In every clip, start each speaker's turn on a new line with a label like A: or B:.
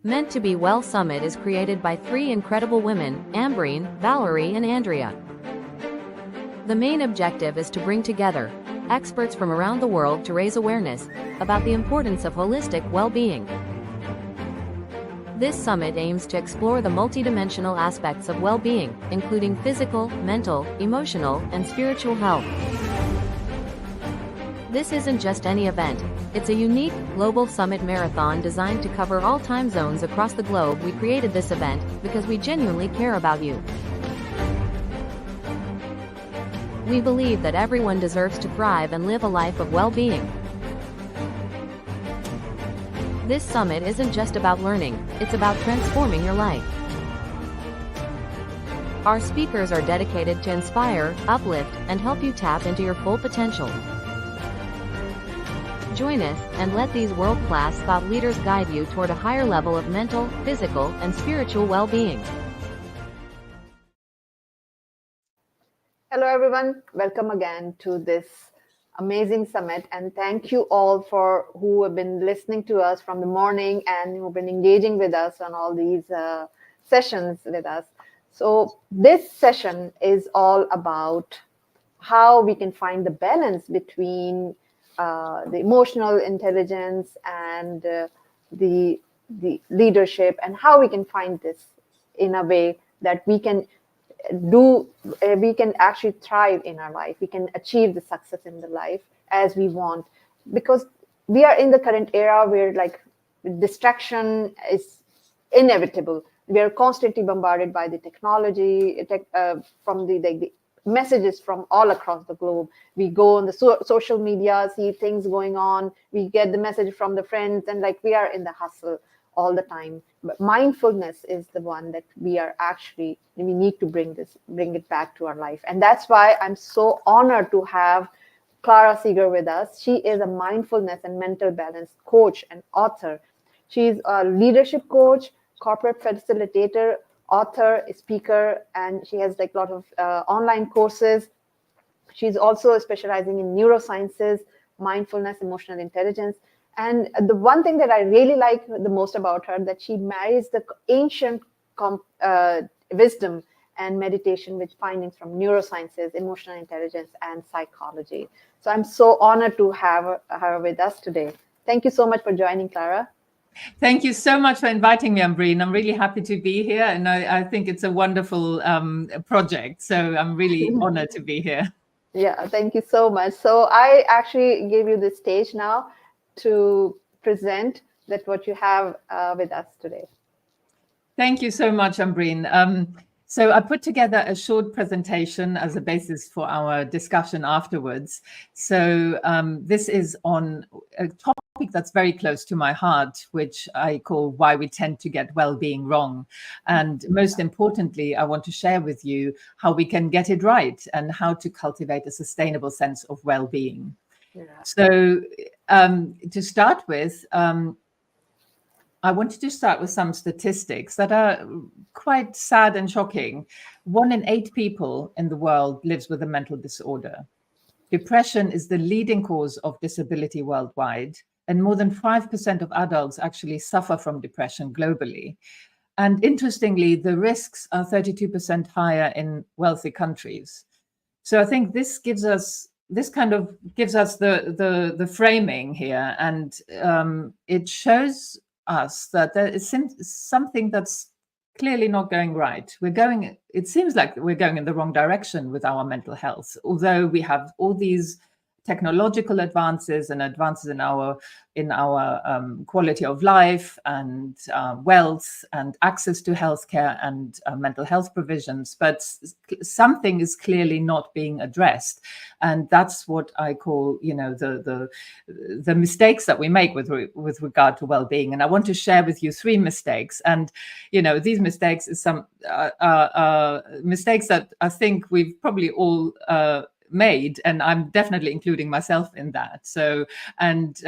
A: Meant to Be Well Summit is created by three incredible women, Ambreen, Valerie and Andrea. The main objective is to bring together experts from around the world to raise awareness about the importance of holistic well-being. This summit aims to explore the multidimensional aspects of well-being, including physical, mental, emotional, and spiritual health. This isn't just any event. It's a unique, global summit marathon designed to cover all time zones across the globe. We created this event because we genuinely care about you. We believe that everyone deserves to thrive and live a life of well-being. This summit isn't just about learning, it's about transforming your life. Our speakers are dedicated to inspire, uplift, and help you tap into your full potential. Join us, and let these world-class thought leaders guide you toward a higher level of mental, physical, and spiritual well-being.
B: Hello everyone, welcome again to this amazing summit, and thank you all for who have been listening to us from the morning and who have been engaging with us on all these sessions with us. So this session is all about how we can find the balance between the emotional intelligence and the leadership, and how we can find this in a way that we can actually thrive in our life. We can achieve the success in the life as we want, because we are in the current era where distraction is inevitable. We are constantly bombarded by the technology, from the messages from all across the globe. We go on the social media, see things going on, we get the message from the friends, and we are in the hustle all the time. But mindfulness is the one that we need to bring it back to our life. And that's why I'm so honored to have Clara Seeger with us. She is a mindfulness and mental balance coach and author. She's a leadership coach, corporate facilitator, author, speaker, and she has a lot of online courses. She's also specializing in neurosciences, mindfulness, emotional intelligence. And the one thing that I really like the most about her, that she marries the ancient wisdom and meditation with findings from neurosciences, emotional intelligence, and psychology. So I'm so honored to have her with us today. Thank you so much for joining, Clara.
C: Thank you so much for inviting me, Ambreen. I'm really happy to be here, and I think it's a wonderful project. So I'm really honored to be here.
B: Yeah, thank you so much. So I actually gave you the stage now to present what you have with us today.
C: Thank you so much, Ambreen. So I put together a short presentation as a basis for our discussion afterwards. So this is on a topic that's very close to my heart, which I call why we tend to get well-being wrong. And most importantly, I want to share with you how we can get it right and how to cultivate a sustainable sense of well-being. Yeah. So to start with, I wanted to start with some statistics that are quite sad and shocking. 1 in 8 people in the world lives with a mental disorder. Depression is the leading cause of disability worldwide, and more than 5% of adults actually suffer from depression globally. And interestingly, the risks are 32% higher in wealthy countries. So I think this gives us the framing here, and it shows us that there is something that's clearly not going right. It seems like we're going in the wrong direction with our mental health, although we have all these technological advances and advances in our quality of life and wealth and access to healthcare and mental health provisions, but something is clearly not being addressed, and that's what I call, the mistakes that we make with regard to well-being. And I want to share with you 3 mistakes, and these mistakes is some mistakes that I think we've probably all made, and I'm definitely including myself in that. So, and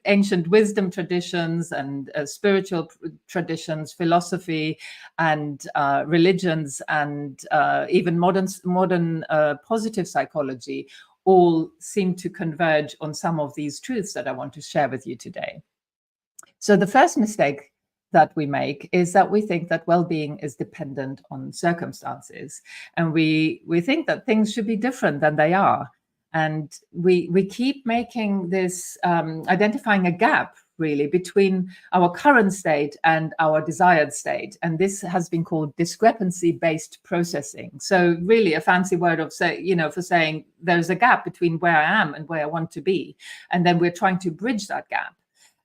C: ancient wisdom traditions and spiritual traditions, philosophy and religions, and even modern positive psychology all seem to converge on some of these truths that I want to share with you today. So the first mistake that we make is that we think that well-being is dependent on circumstances, and we think that things should be different than they are. And we keep making this, identifying a gap really between our current state and our desired state. And this has been called discrepancy-based processing. So really a fancy word of for saying there's a gap between where I am and where I want to be. And then we're trying to bridge that gap.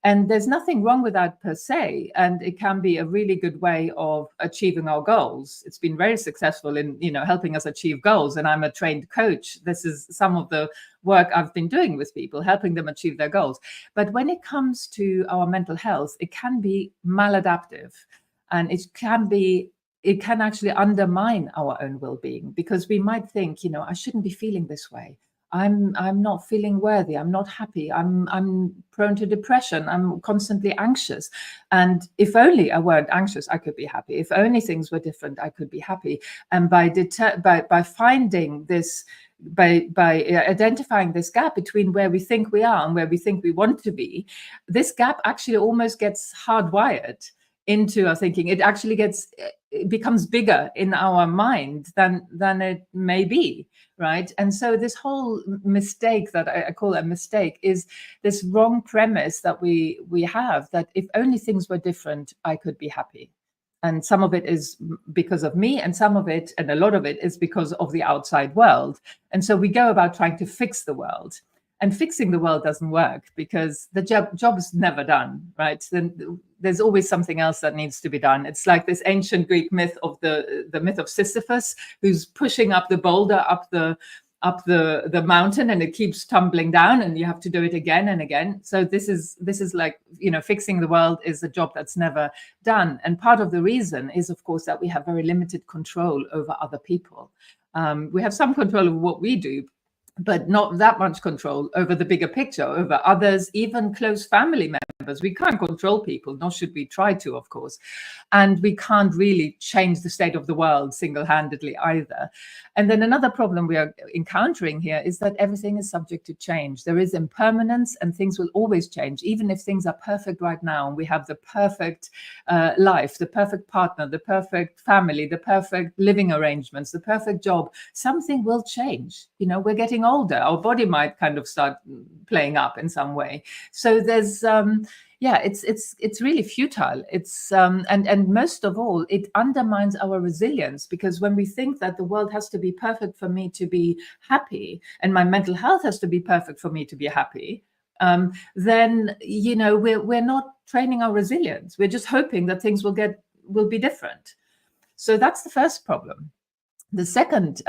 C: And there's nothing wrong with that per se, and it can be a really good way of achieving our goals. It's been very successful in, helping us achieve goals. And I'm a trained coach. This is some of the work I've been doing with people, helping them achieve their goals. But when it comes to our mental health, it can be maladaptive, and it can actually undermine our own well-being, because we might think, I shouldn't be feeling this way. I'm not feeling worthy. I'm not happy. I'm prone to depression. I'm constantly anxious. And if only I weren't anxious, I could be happy. If only things were different, I could be happy. And by finding this, by identifying this gap between where we think we are and where we think we want to be, this gap actually almost gets hardwired into our thinking. It becomes bigger in our mind than it may be, right? And so this whole mistake that I call a mistake is this wrong premise that we have, that if only things were different, I could be happy. And some of it is because of me, and some of it, and a lot of it, is because of the outside world. And so we go about trying to fix the world. And fixing the world doesn't work, because the job is never done, right? Then there's always something else that needs to be done. It's like this ancient Greek myth of the myth of Sisyphus, who's pushing up the boulder up the mountain, and it keeps tumbling down, and you have to do it again and again. So this is like, fixing the world is a job that's never done. And part of the reason is, of course, that we have very limited control over other people. We have some control over what we do, but not that much control over the bigger picture, over others, even close family members. We can't control people, nor should we try to, of course. And we can't really change the state of the world single-handedly either. And then another problem we are encountering here is that everything is subject to change. There is impermanence, and things will always change. Even if things are perfect right now, and we have the perfect life, the perfect partner, the perfect family, the perfect living arrangements, the perfect job, something will change. We're getting older. Our body might kind of start playing up in some way. So there's it's really futile. It's and most of all, it undermines our resilience, because when we think that the world has to be perfect for me to be happy, and my mental health has to be perfect for me to be happy, then we're not training our resilience. We're just hoping that things will be different. So that's the first problem. The second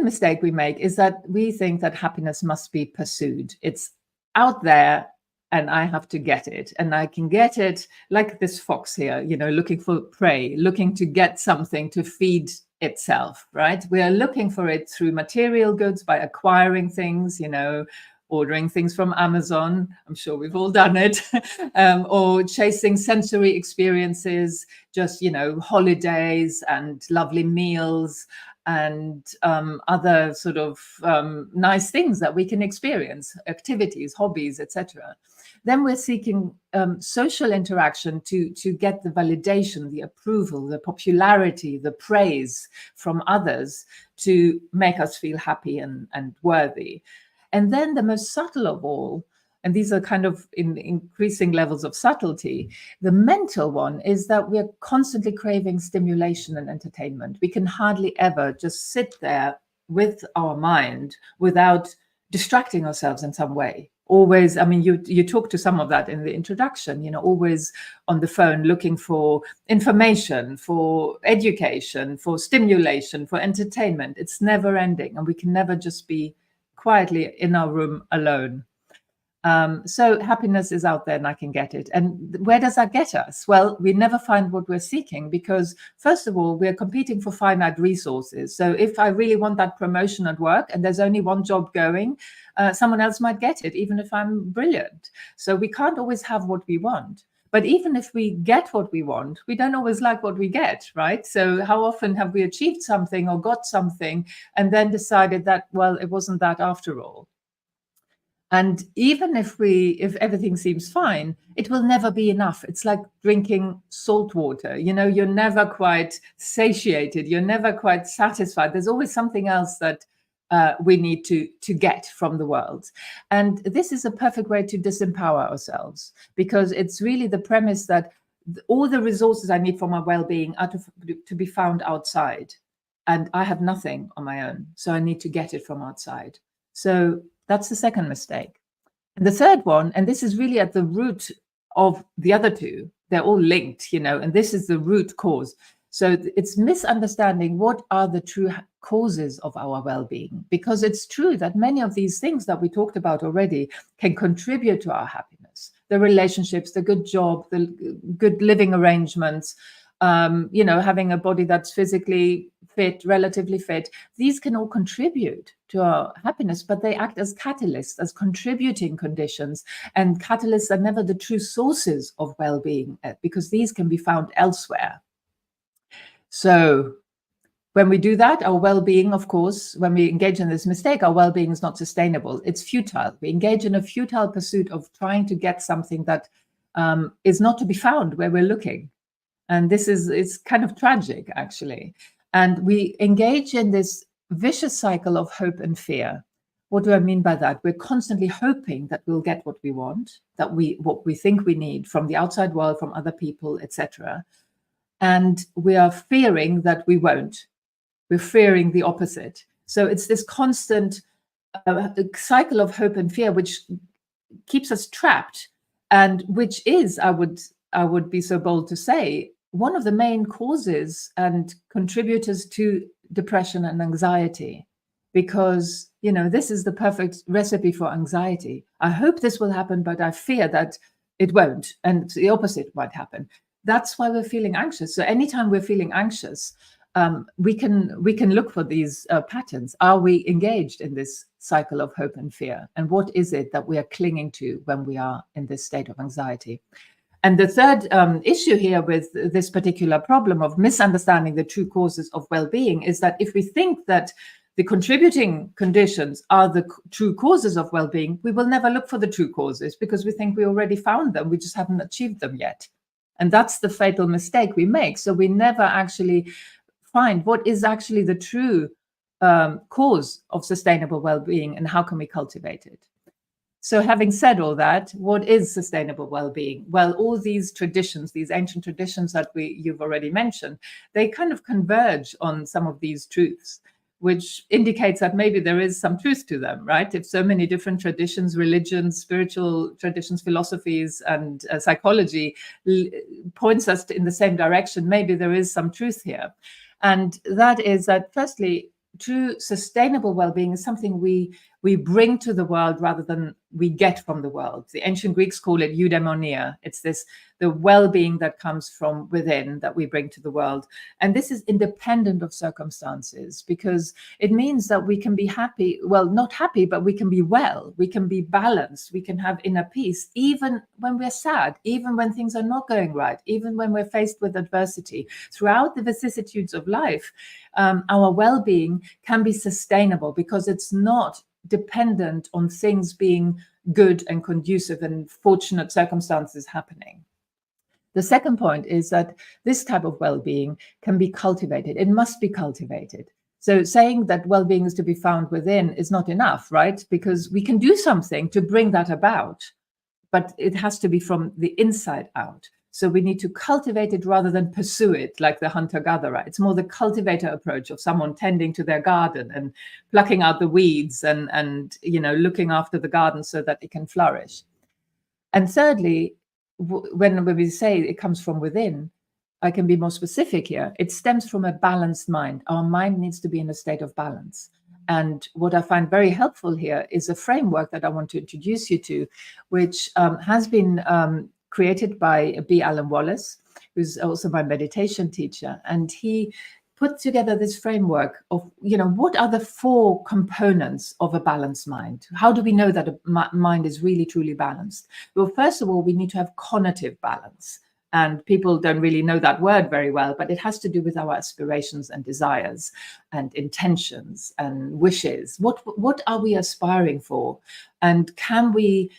C: mistake we make is that we think that happiness must be pursued. It's out there, and I have to get it. And I can get it like this fox here, looking for prey, looking to get something to feed itself, right? We are looking for it through material goods, by acquiring things, ordering things from Amazon. I'm sure we've all done it. Or chasing sensory experiences, just, holidays and lovely meals, and other sort of nice things that we can experience, activities, hobbies, etc. Then we're seeking social interaction to get the validation, the approval, the popularity, the praise from others to make us feel happy and worthy. And then the most subtle of all, and these are kind of in increasing levels of subtlety, the mental one is that we're constantly craving stimulation and entertainment. We can hardly ever just sit there with our mind without distracting ourselves in some way. Always, you talked to some of that in the introduction, always on the phone looking for information, for education, for stimulation, for entertainment. It's never ending, and we can never just be quietly in our room alone. So happiness is out there, and I can get it. And where does that get us? Well, we never find what we're seeking, because first of all, we're competing for finite resources. So if I really want that promotion at work and there's only one job going, someone else might get it, even if I'm brilliant. So we can't always have what we want. But even if we get what we want, we don't always like what we get, right? So how often have we achieved something or got something and then decided that, well, it wasn't that after all? And even if everything seems fine, it will never be enough. It's like drinking salt water. You're never quite satiated. You're never quite satisfied. There's always something else that we need to get from the world. And this is a perfect way to disempower ourselves, because it's really the premise that all the resources I need for my well-being are to be found outside. And I have nothing on my own. So I need to get it from outside. So that's the second mistake. And the third one, and this is really at the root of the other two, they're all linked, and this is the root cause. So it's misunderstanding what are the true causes of our well-being, because it's true that many of these things that we talked about already can contribute to our happiness. The relationships, the good job, the good living arrangements, having a body that's physically fit, relatively fit, these can all contribute to our happiness, but they act as catalysts, as contributing conditions. And catalysts are never the true sources of well-being, because these can be found elsewhere. So when we do that, our well-being, of course, when we engage in this mistake, our well-being is not sustainable. It's futile. We engage in a futile pursuit of trying to get something that is not to be found where we're looking. And it's kind of tragic, actually. And we engage in this vicious cycle of hope and fear. What do I mean by that? We're constantly hoping that we'll get what we want, what we think we need from the outside world, from other people, etc. And we are fearing that we won't. We're fearing the opposite. So it's this constant cycle of hope and fear, which keeps us trapped, and which is, I would be so bold to say, one of the main causes and contributors to depression and anxiety, because, this is the perfect recipe for anxiety. I hope this will happen, but I fear that it won't, and the opposite might happen. That's why we're feeling anxious. So anytime we're feeling anxious, we can look for these patterns. Are we engaged in this cycle of hope and fear? And what is it that we are clinging to when we are in this state of anxiety? And the third issue here with this particular problem of misunderstanding the true causes of well-being is that if we think that the contributing conditions are the true causes of well-being, we will never look for the true causes, because we think we already found them. We just haven't achieved them yet. And that's the fatal mistake we make. So we never actually find what is actually the true cause of sustainable well-being and how can we cultivate it. So having said all that, what is sustainable well-being? Well, all these traditions, these ancient traditions that you've already mentioned, they kind of converge on some of these truths, which indicates that maybe there is some truth to them, right? If so many different traditions, religions, spiritual traditions, philosophies, and psychology points us in the same direction, maybe there is some truth here. And that is that, firstly, true sustainable well-being is something we bring to the world rather than we get from the world. The ancient Greeks call it eudaimonia. It's the well-being that comes from within that we bring to the world. And this is independent of circumstances, because it means that we can be happy, well, not happy, but we can be well, we can be balanced, we can have inner peace, even when we're sad, even when things are not going right, even when we're faced with adversity. Throughout the vicissitudes of life, our well-being can be sustainable because it's not dependent on things being good and conducive and fortunate circumstances happening. The second point is that this type of well-being can be cultivated. It must be cultivated. So saying that well-being is to be found within is not enough, right? Because we can do something to bring that about, but it has to be from the inside out. So we need to cultivate it rather than pursue it like the hunter-gatherer. It's more the cultivator approach of someone tending to their garden and plucking out the weeds and looking after the garden so that it can flourish. And thirdly, when we say it comes from within, I can be more specific here. It stems from a balanced mind. Our mind needs to be in a state of balance. And what I find very helpful here is a framework that I want to introduce you to, which has been created by B. Alan Wallace, who's also my meditation teacher. And he put together this framework of, what are the 4 components of a balanced mind? How do we know that a mind is really, truly balanced? Well, first of all, we need to have cognitive balance. And people don't really know that word very well, but it has to do with our aspirations and desires and intentions and wishes. What are we aspiring for? And can we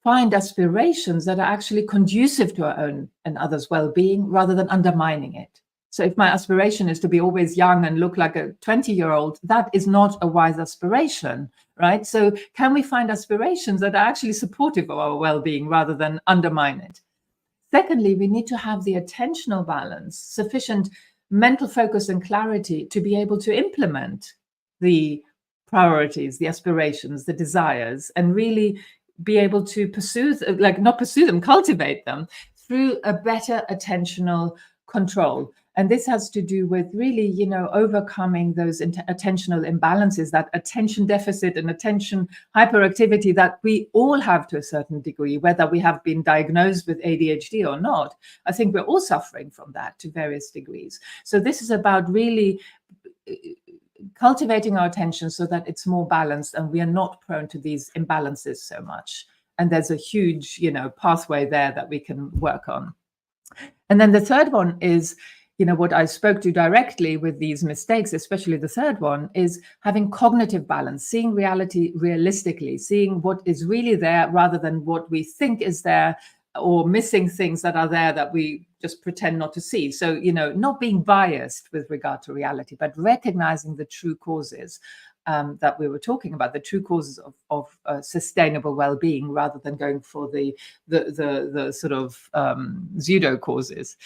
C: find aspirations that are actually conducive to our own and others' well-being rather than undermining it? So if my aspiration is to be always young and look like a 20-year-old, that is not a wise aspiration, right? So can we find aspirations that are actually supportive of our well-being rather than undermine it? Secondly, we need to have the attentional balance, sufficient mental focus and clarity to be able to implement the priorities, the aspirations, the desires, and really be able to cultivate them through a better attentional control. And this has to do with really, overcoming those attentional imbalances, that attention deficit and attention hyperactivity that we all have to a certain degree, whether we have been diagnosed with ADHD or not. I think we're all suffering from that to various degrees. So this is about really cultivating our attention so that it's more balanced and we are not prone to these imbalances so much. And there's a huge, pathway there that we can work on. And then the third one is, what I spoke to directly with these mistakes, especially the third one, is having cognitive balance, seeing reality realistically, seeing what is really there rather than what we think is there, or missing things that are there that we just pretend not to see. So, not being biased with regard to reality, but recognizing the true causes that we were talking about, the true causes of sustainable well-being, rather than going for the sort of pseudo causes.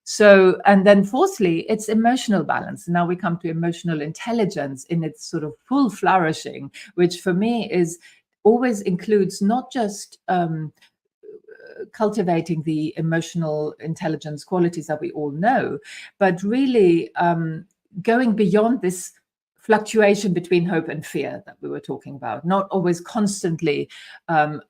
C: So, and then fourthly, it's emotional balance. Now we come to emotional intelligence in its sort of full flourishing, which for me always includes not just cultivating the emotional intelligence qualities that we all know, but really going beyond this fluctuation between hope and fear that we were talking about, not always constantly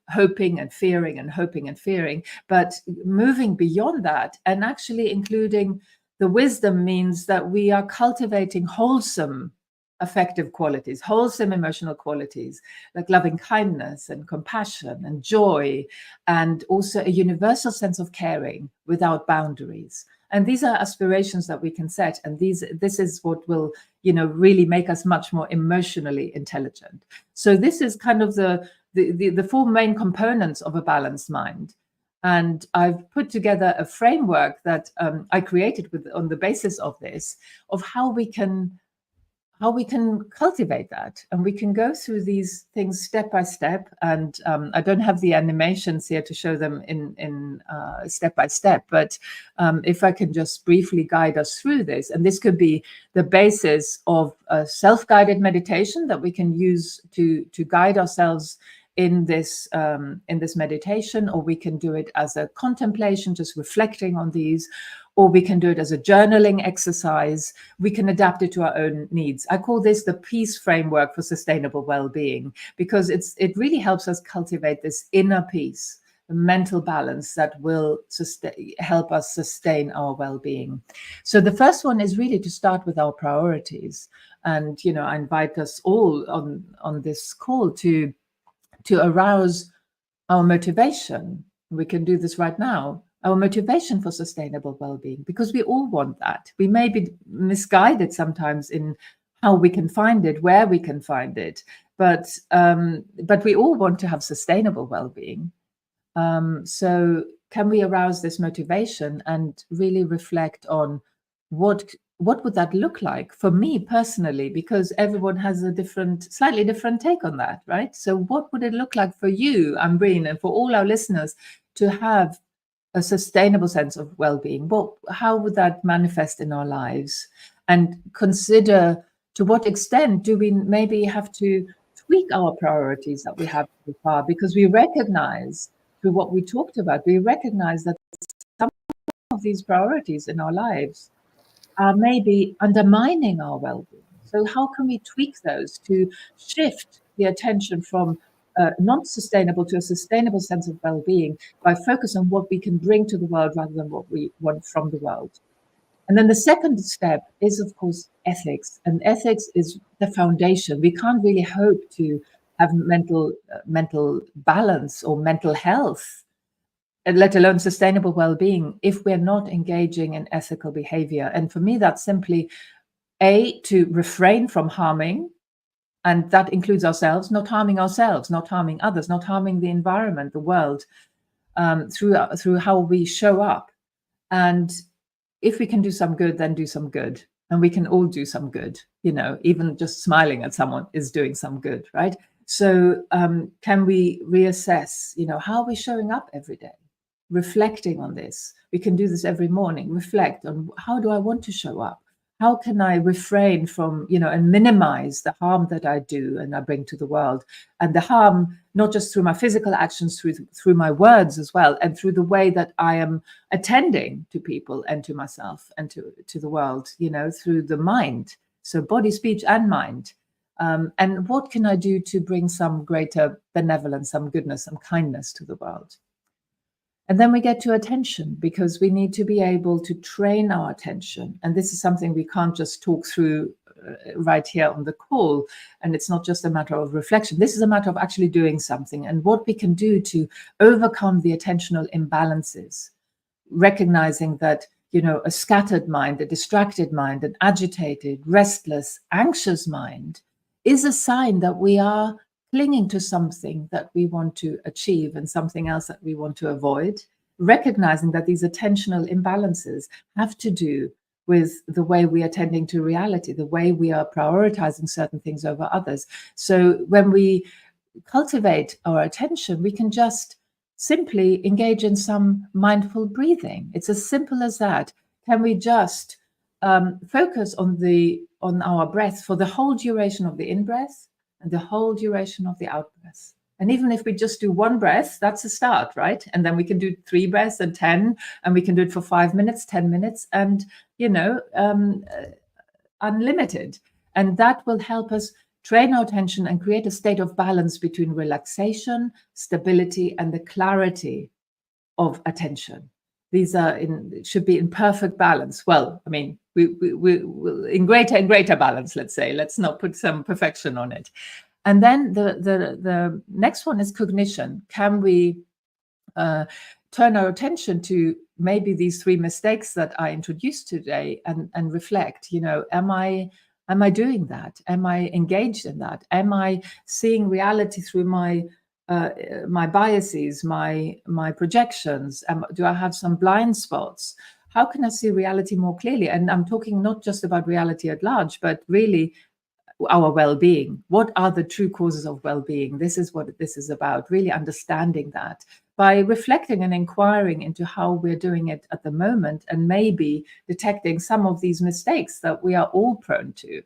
C: hoping and fearing and hoping and fearing, but moving beyond that and actually including the wisdom means that we are cultivating wholesome affective qualities, wholesome emotional qualities like loving kindness and compassion and joy, and also a universal sense of caring without boundaries. And these are aspirations that we can set, and this is what will, really make us much more emotionally intelligent. So this is kind of the four main components of a balanced mind. And I've put together a framework that I created on the basis of this, of how we can cultivate that. And we can go through these things step by step. And I don't have the animations here to show them in step by step, but if I can just briefly guide us through this. And this could be the basis of a self-guided meditation that we can use to guide ourselves in this meditation, or we can do it as a contemplation, just reflecting on these, or we can do it as a journaling exercise. We can adapt it to our own needs. I call this the peace framework for sustainable well-being, because it really helps us cultivate this inner peace, the mental balance that will help us sustain our well-being. So the first one is really to start with our priorities. And, I invite us all on this call to arouse our motivation. We can do this right now. Our motivation for sustainable well-being, because we all want that. We may be misguided sometimes in how we can find it, where we can find it, but we all want to have sustainable well-being. So can we arouse this motivation and really reflect on what would that look like for me personally? Because everyone has a slightly different take on that, right? So what would it look like for you, Ambreen, and for all our listeners to have a sustainable sense of well-being? How would that manifest in our lives? And consider, to what extent do we maybe have to tweak our priorities that we have so far? Because we recognize, through what we talked about, we recognize that some of these priorities in our lives are maybe undermining our well-being. So how can we tweak those to shift the attention from non-sustainable to a sustainable sense of well-being by focus on what we can bring to the world rather than what we want from the world? And then the second step is, of course, ethics. And ethics is the foundation. We can't really hope to have mental balance or mental health let alone sustainable well-being, if we're not engaging in ethical behavior. And for me, that's simply to refrain from harming, and that includes ourselves, not harming ourselves, not harming others, not harming the environment, the world, through how we show up. And if we can do some good, then do some good. And we can all do some good, even just smiling at someone is doing some good, right? So can we reassess, how are we showing up every day? Reflecting on this. We can do this every morning. Reflect on, how do I want to show up? How can I refrain from, and minimize the harm that I do and I bring to the world? And the harm, not just through my physical actions, through my words as well, and through the way that I am attending to people and to myself and to the world, through the mind. So body, speech, and mind. And what can I do to bring some greater benevolence, some goodness, some kindness to the world? And then we get to attention, because we need to be able to train our attention. And this is something we can't just talk through right here on the call. And it's not just a matter of reflection. This is a matter of actually doing something, and what we can do to overcome the attentional imbalances, recognizing that, a scattered mind, a distracted mind, an agitated, restless, anxious mind is a sign that we are clinging to something that we want to achieve and something else that we want to avoid, recognizing that these attentional imbalances have to do with the way we are tending to reality, the way we are prioritizing certain things over others. So when we cultivate our attention, we can just simply engage in some mindful breathing. It's as simple as that. Can we just focus on our breath for the whole duration of the in-breath and the whole duration of the out-breath? And even if we just do one breath, that's a start, right? And then we can do 3 breaths and 10, and we can do it for 5 minutes, 10 minutes, and, unlimited. And that will help us train our attention and create a state of balance between relaxation, stability, and the clarity of attention. These should be in perfect balance. Well, I mean, we in greater and greater balance, let's say. Let's not put some perfection on it. And then the next one is cognition. Can we turn our attention to maybe these 3 mistakes that I introduced today and reflect, am I doing that? Am I engaged in that? Am I seeing reality through my biases, my projections? Do I have some blind spots? How can I see reality more clearly? And I'm talking not just about reality at large, but really our well-being. What are the true causes of well-being? This is what this is about, really understanding that by reflecting and inquiring into how we're doing it at the moment, and maybe detecting some of these mistakes that we are all prone to,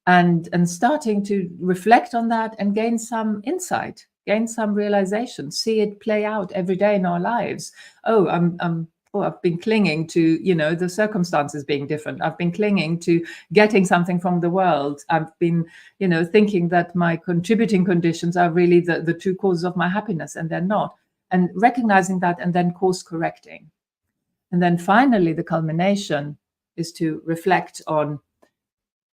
C: and starting to reflect on that and gain some insight, gain some realization, see it play out every day in our lives. I've been clinging to, the circumstances being different. I've been clinging to getting something from the world. I've been, thinking that my contributing conditions are really the true causes of my happiness, and they're not. And recognizing that, and then course correcting. And then finally, the culmination is to reflect on,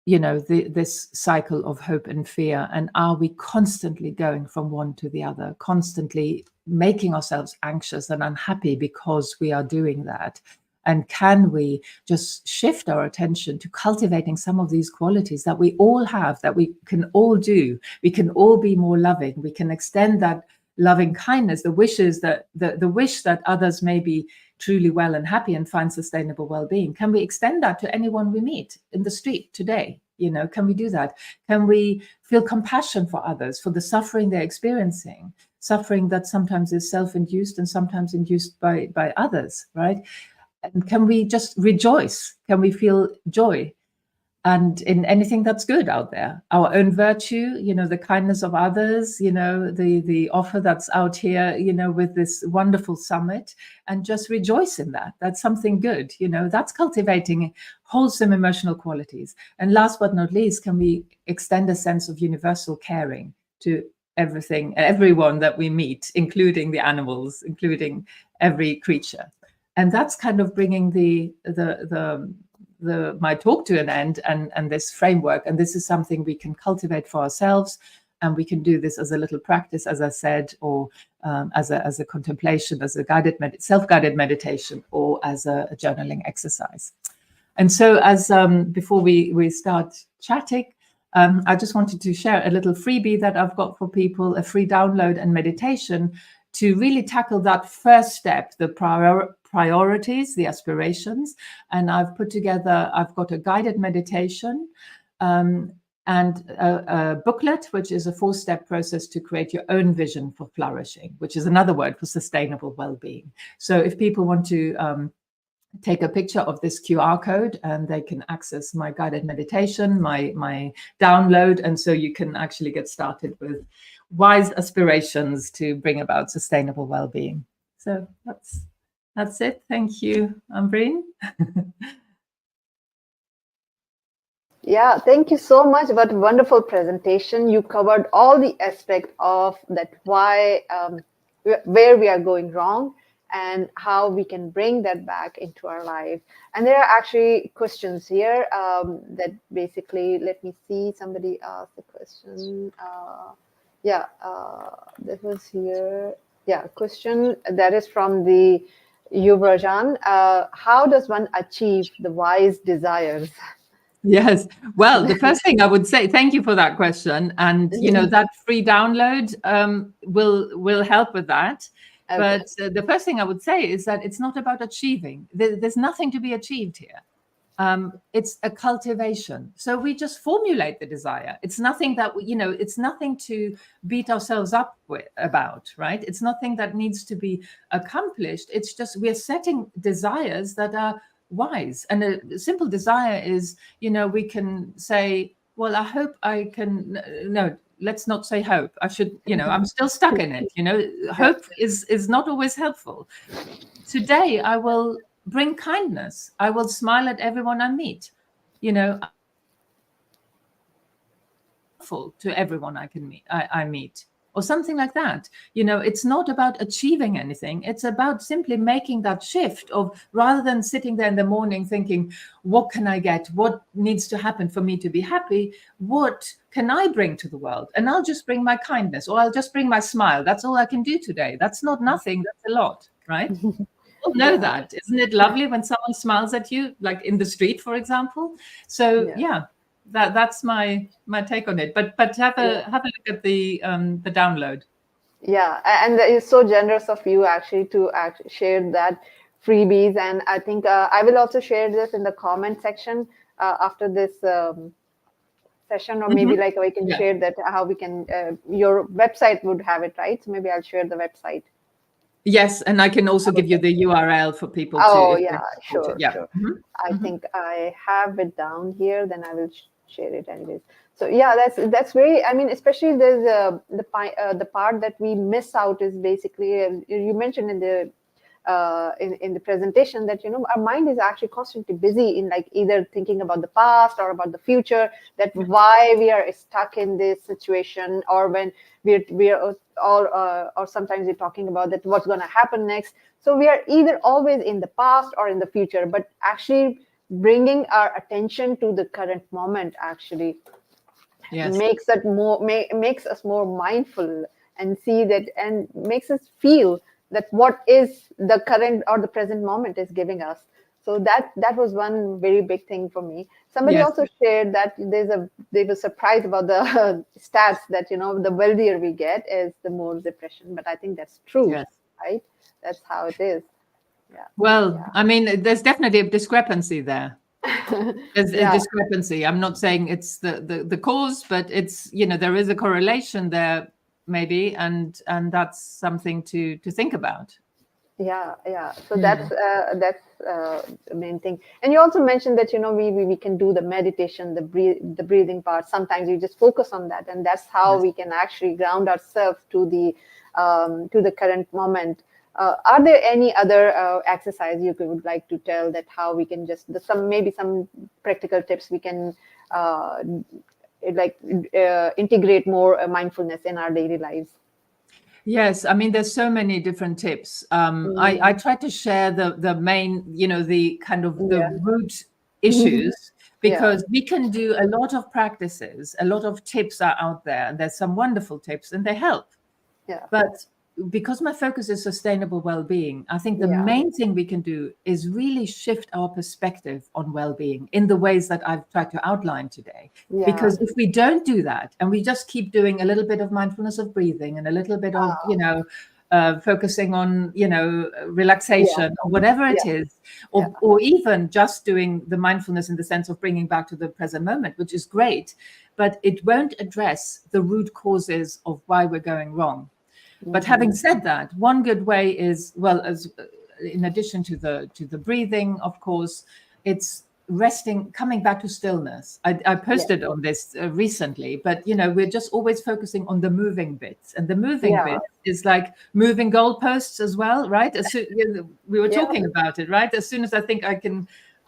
C: this cycle of hope and fear. And are we constantly going from one to the other, constantly making ourselves anxious and unhappy because we are doing that? And can we just shift our attention to cultivating some of these qualities that we all have, that we can all do? We can all be more loving. We can extend that loving kindness, the wishes that the wish that others may be truly well and happy and find sustainable well-being. Can we extend that to anyone we meet in the street today? Can we do that? Can we feel compassion for others, for the suffering they're experiencing, suffering that sometimes is self-induced and sometimes induced by others, right? And can we just rejoice? Can we feel joy? And in anything that's good out there, our own virtue, the kindness of others, the offer that's out here, with this wonderful summit, and just rejoice in that. That's something good, that's cultivating wholesome emotional qualities. And last but not least, can we extend a sense of universal caring to everyone that we meet, including the animals, including every creature. And that's kind of bringing my talk to an end, and this framework. And this is something we can cultivate for ourselves, And we can do this as a little practice, as I said, or as a contemplation, as a self-guided meditation, or as a journaling exercise. And so, as before we start chatting, I just wanted to share a little freebie that I've got for people, a free download and meditation to really tackle that first step, the priorities, the aspirations. And I've got a guided meditation and a booklet, which is a 4-step process to create your own vision for flourishing, which is another word for sustainable well-being. So if people want to take a picture of this QR code, and they can access my guided meditation, my download, and so you can actually get started with wise aspirations to bring about sustainable well-being. So that's it. Thank you, Ambreen.
B: Yeah, thank you so much. What a wonderful presentation. You covered all the aspects of that, why, where we are going wrong, and how we can bring that back into our life. And there are actually questions here that basically, let me see, somebody asked a question. That was here. Yeah, question that is from the Yubrajan. How does one achieve the wise desires?
C: Yes. Well, the first thing I would say, thank you for that question. And, that free download will help with that. Okay. But the first thing I would say is that it's not about achieving. There's nothing to be achieved here. It's a cultivation. So we just formulate the desire. It's nothing that, it's nothing to beat ourselves up about, right? It's nothing that needs to be accomplished. It's just we're setting desires that are wise. And a simple desire is, we can say, well, I hope I can, no, let's not say hope. I should, I'm still stuck in it. Hope is not always helpful. Today, I will bring kindness. I will smile at everyone I meet, to everyone I meet. Or something like that. It's not about achieving anything. It's about simply making that shift of, rather than sitting there in the morning thinking, what can I get? What needs to happen for me to be happy? What can I bring to the world? And I'll just bring my kindness, or I'll just bring my smile. That's all I can do today. That's not nothing. That's a lot, right? People know that. Isn't it lovely when someone smiles at you, like in the street, for example? So that's my take on it. But have a look at the download.
B: Yeah, and it's so generous of you actually to share that freebies. And I think I will also share this in the comment section after this session, or maybe like we can share that how we can. Your website would have it, right? So maybe I'll share the website.
C: Yes, and I can also give you the URL for people to.
B: Oh yeah, sure.
C: Mm-hmm.
B: I think I have it down here. Then I will share it anyways. So yeah, that's very. I mean, especially there's the part that we miss out is basically you mentioned in the presentation that our mind is actually constantly busy in like either thinking about the past or about the future. That why we are stuck in this situation, or when we're all or sometimes we're talking about that what's going to happen next. So we are either always in the past or in the future, but actually bringing our attention to the current moment actually makes us more mindful and see that, and makes us feel that what is the current or the present moment is giving us. So that was one very big thing for me. Somebody also shared that they were surprised about the stats that the wealthier we get is the more depression. But I think that's true, right? That's how it is. Yeah.
C: Well, I mean, there's definitely a discrepancy there. There's a discrepancy. I'm not saying it's the cause, but it's there is a correlation there maybe, and that's something to think about.
B: So that's the main thing. And you also mentioned that we can do the meditation, the breathing part. Sometimes you just focus on that, and that's how we can actually ground ourselves to the current moment. Are there any other exercise you would like to tell that how we can just some practical tips we can integrate more mindfulness in our daily lives?
C: Yes, I mean, there's so many different tips. I try to share the main, the kind of the root issues,
B: Yeah.
C: because we can do a lot of practices, a lot of tips are out there, and there's some wonderful tips and they help.
B: Yeah.
C: But because my focus is sustainable well-being, I think the
B: Yeah.
C: main thing we can do is really shift our perspective on well-being in the ways that I've tried to outline today.
B: Yeah.
C: Because if we don't do that, and we just keep doing a little bit of mindfulness of breathing and a little bit of, focusing on, relaxation or whatever it is, or even just doing the mindfulness in the sense of bringing back to the present moment, which is great, but it won't address the root causes of why we're going wrong. But having said that, one good way is, well, as in addition to the breathing, of course, it's resting, coming back to stillness. I posted on this recently, but we're just always focusing on the moving bits, and the moving bit is like moving goalposts as well, right? We were talking about it, right? As soon as I think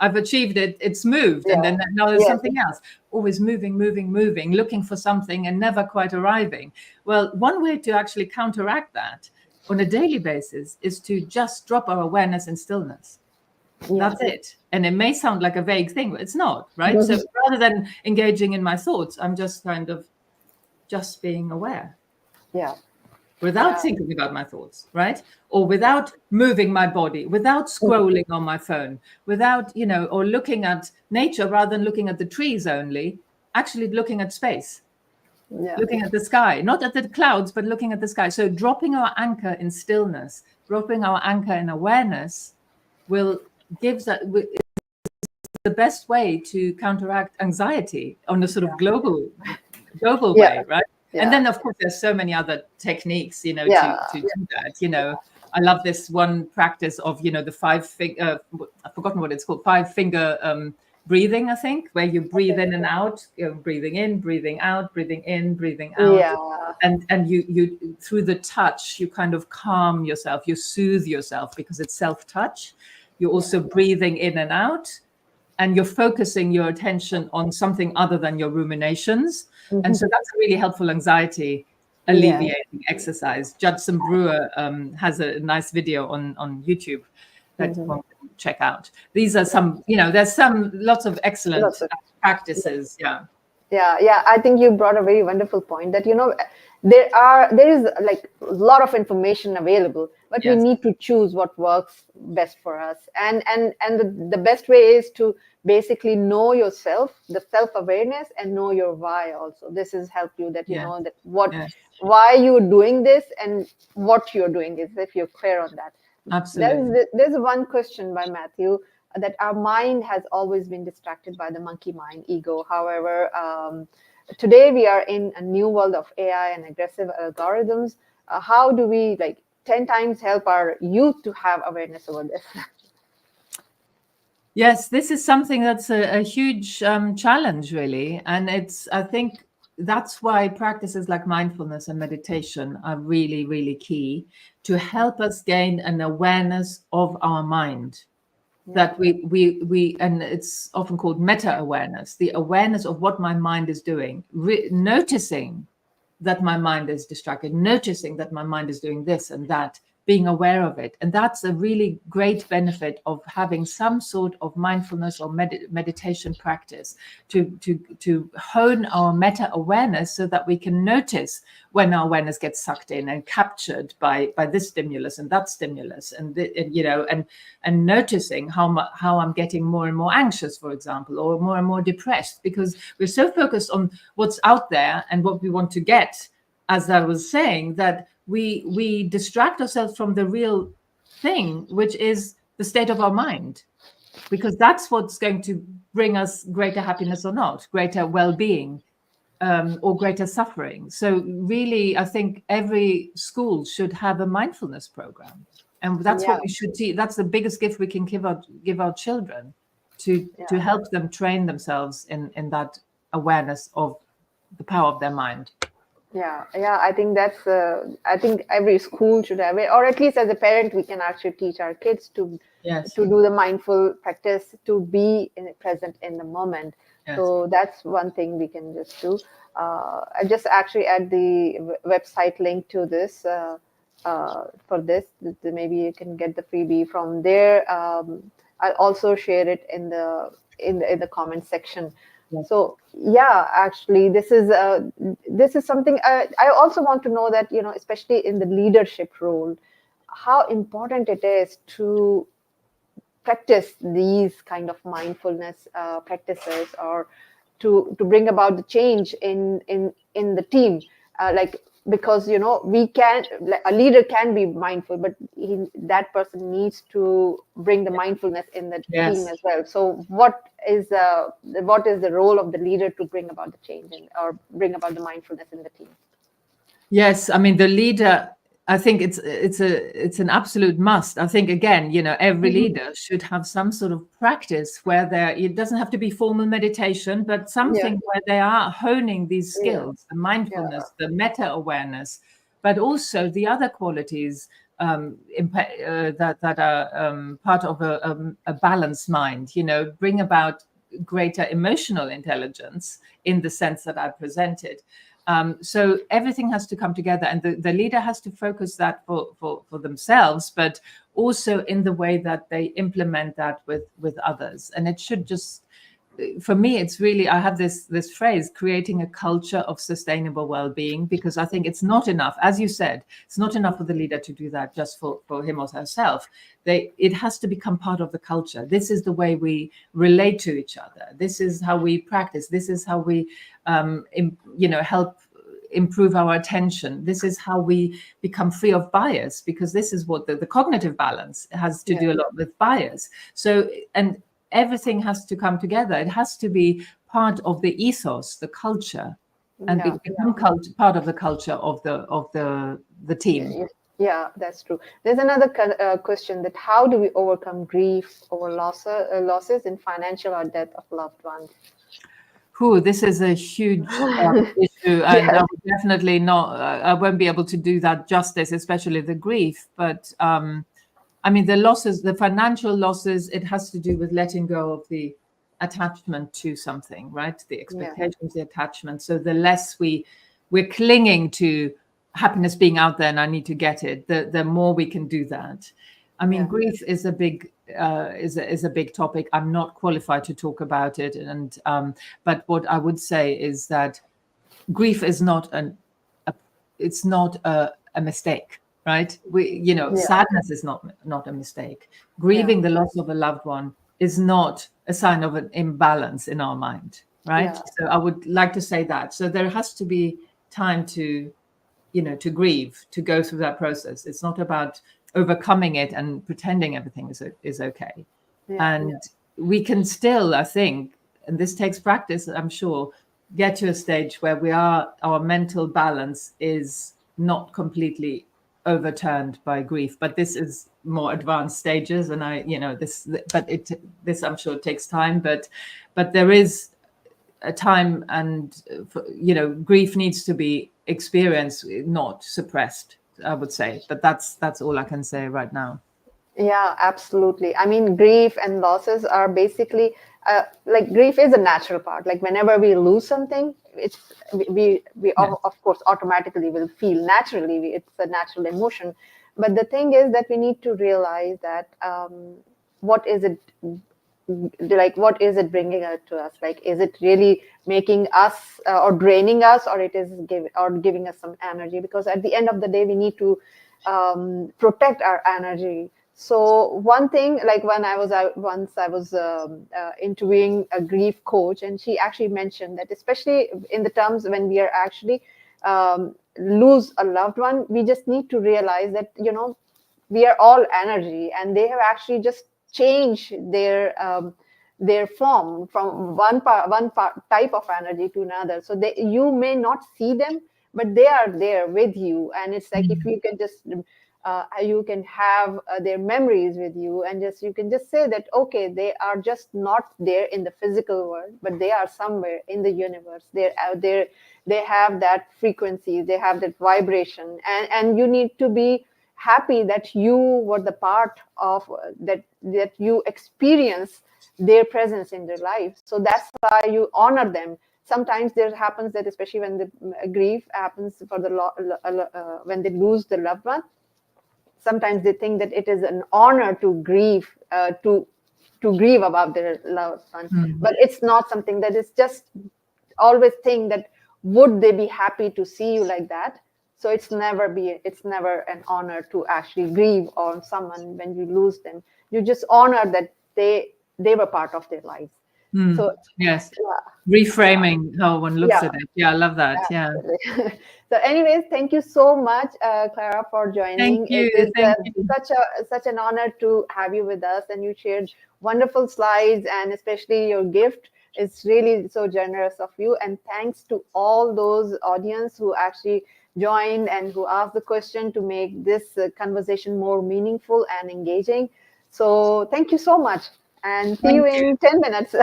C: I've achieved it, it's moved, and then now there's something else. Always moving, looking for something and never quite arriving. Well, one way to actually counteract that on a daily basis is to just drop our awareness in stillness. That's it. And it may sound like a vague thing, but it's not, right? So rather than engaging in my thoughts, I'm just kind of just being aware. Without thinking about my thoughts, right? Or without moving my body, without scrolling on my phone, without, or looking at nature rather than looking at the trees only, actually looking at space, looking at the sky, not at the clouds, but looking at the sky. So dropping our anchor in stillness, dropping our anchor in awareness gives that the best way to counteract anxiety on a sort of global way, right? And then, of course, there's so many other techniques, to do that. I love this one practice of, the I've forgotten what it's called, 5-finger breathing, I think, where you breathe in and out, breathing in, breathing out, breathing in, breathing out. And you through the touch, you kind of calm yourself, you soothe yourself because it's self-touch. You're also breathing in and out, and you're focusing your attention on something other than your ruminations. And so that's a really helpful anxiety alleviating exercise. Judson Brewer has a nice video on YouTube that one can check out. These are some, there's lots of excellent practices.
B: I think you brought a very wonderful point that, there is like a lot of information available, but we need to choose what works best for us. And the best way is to basically know yourself, the self-awareness, and know your why also. This has helped you that you know that why you're doing this and what you're doing is, if you're clear on that.
C: Absolutely.
B: There's one question by Matthew that our mind has always been distracted by the monkey mind, ego. However, today we are in a new world of AI and aggressive algorithms. How do we 10 times help our youth to have awareness over this?
C: Yes, this is something that's a huge challenge, really. And I think that's why practices like mindfulness and meditation are really, really key to help us gain an awareness of our mind. That we and it's often called meta-awareness, the awareness of what my mind is doing, noticing that my mind is distracted, noticing that my mind is doing this and that, being aware of it. And that's a really great benefit of having some sort of mindfulness or meditation practice to hone our meta-awareness so that we can notice when our awareness gets sucked in and captured by this stimulus and that stimulus, and noticing how I'm getting more and more anxious, for example, or more and more depressed, because we're so focused on what's out there and what we want to get, as I was saying, that we distract ourselves from the real thing, which is the state of our mind, because that's what's going to bring us greater happiness or not, greater well-being, or greater suffering. So really, I think every school should have a mindfulness program, and that's what we should teach. That's the biggest gift we can give our children, to help them train themselves in that awareness of the power of their mind.
B: I think that's I think every school should have it, or at least as a parent we can actually teach our kids to do the mindful practice, to be present in the moment. So that's one thing we can just do. I just actually add the website link to this for this. Maybe you can get the freebie from there. I'll also share it in the in the comment section.
C: Yes.
B: So yeah, actually, this is something I also want to know, that especially in the leadership role, how important it is to practice these kind of mindfulness practices, or to bring about the change in the team, like, because we can, like, a leader can be mindful, but that person needs to bring the mindfulness in the team
C: Yes.
B: as well. So what is the role of the leader to bring about the change, or bring about the mindfulness in the team?
C: Yes, I mean, the leader, I think it's an absolute must. I think, again, every leader should have some sort of practice where it doesn't have to be formal meditation, but something where they are honing these skills, the mindfulness, the meta awareness, but also the other qualities that are part of a balanced mind. Bring about greater emotional intelligence in the sense that I presented. So everything has to come together, and the leader has to focus that for themselves, but also in the way that they implement that with others. And it should just, for me, it's really, I have this phrase, creating a culture of sustainable well-being, because I think it's not enough, as you said, it's not enough for the leader to do that just for him or herself. It has to become part of the culture. This is the way we relate to each other. This is how we practice. This is how we help improve our attention. This is how we become free of bias, because this is what the cognitive balance has to do a lot with bias. So, and everything has to come together. It has to be part of the ethos, the culture, and become part of the culture of the team.
B: Yeah, that's true. There's another question, that how do we overcome grief over losses in financial or death of loved ones?
C: This is a huge issue, and I would definitely not. I won't be able to do that justice, especially the grief. But I mean, the losses, the financial losses, it has to do with letting go of the attachment to something, right? The expectations, the attachment. So the less we're clinging to happiness being out there and I need to get it, the more we can do that. I mean, grief is a big is a big topic. I'm not qualified to talk about it, and but what I would say is that grief is not it's not a mistake, right? Sadness is not a mistake. Grieving the loss of a loved one is not a sign of an imbalance in our mind, right? So I would like to say that. So there has to be time to grieve, to go through that process. It's not about overcoming it and pretending everything is okay. We can still, I think, and this takes practice, I'm sure, get to a stage where our mental balance is not completely overturned by grief. But this is more advanced stages, and this I'm sure takes time. But there is a time, and grief needs to be experienced, not suppressed, I would say. But that's all I can say right now.
B: Yeah, absolutely. I mean, grief and losses are basically like, grief is a natural part. Like, whenever we lose something, we of course automatically will feel naturally. It's a natural emotion. But the thing is that we need to realize that what is it bringing out to us? Like, is it really making us or draining us, or it is giving us some energy? Because at the end of the day, we need to protect our energy. So one thing, like, when I was interviewing a grief coach, and she actually mentioned that, especially in the terms when we are actually lose a loved one, we just need to realize that we are all energy, and they have actually just changed their form from one type of energy to another. So you may not see them, but they are there with you, and it's like, if you can just you can have their memories with you, and you can just say that, okay, they are just not there in the physical world, but they are somewhere in the universe. They're out there. They have that frequency, they have that vibration, and you need to be happy that you were the part of that you experience their presence in their life. So that's why you honor them. Sometimes there happens that, especially when the grief happens for when they lose the loved one, sometimes they think that it is an honor to grieve, to to grieve about their loved one.
C: Mm.
B: But it's not something that is just always think that would they be happy to see you like that. So it's never an honor to actually grieve on someone when you lose them. You just honor that they were part of their lives. So
C: Yes,
B: yeah,
C: reframing how one looks
B: yeah,
C: at it. Yeah, I love that. Yeah,
B: absolutely. So anyways, thank you so much, Clara, for joining.
C: thank you,
B: It is
C: thank you.
B: such an honor to have you with us, and you shared wonderful slides, and especially your gift is really so generous of you. And thanks to all those audience who actually joined and who asked the question to make this conversation more meaningful and engaging. So thank you so much, and see you
C: Thank you.
B: in 10 minutes.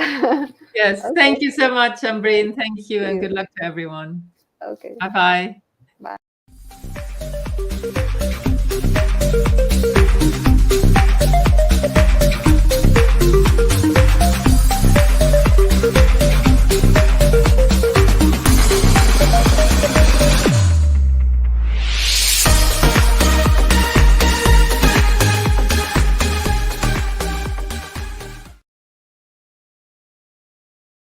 C: Yes,
B: Okay.
C: thank you so much, Ambreen. Thank you,
B: See
C: and
B: you.
C: good luck to everyone.
B: Okay.
C: Bye-bye.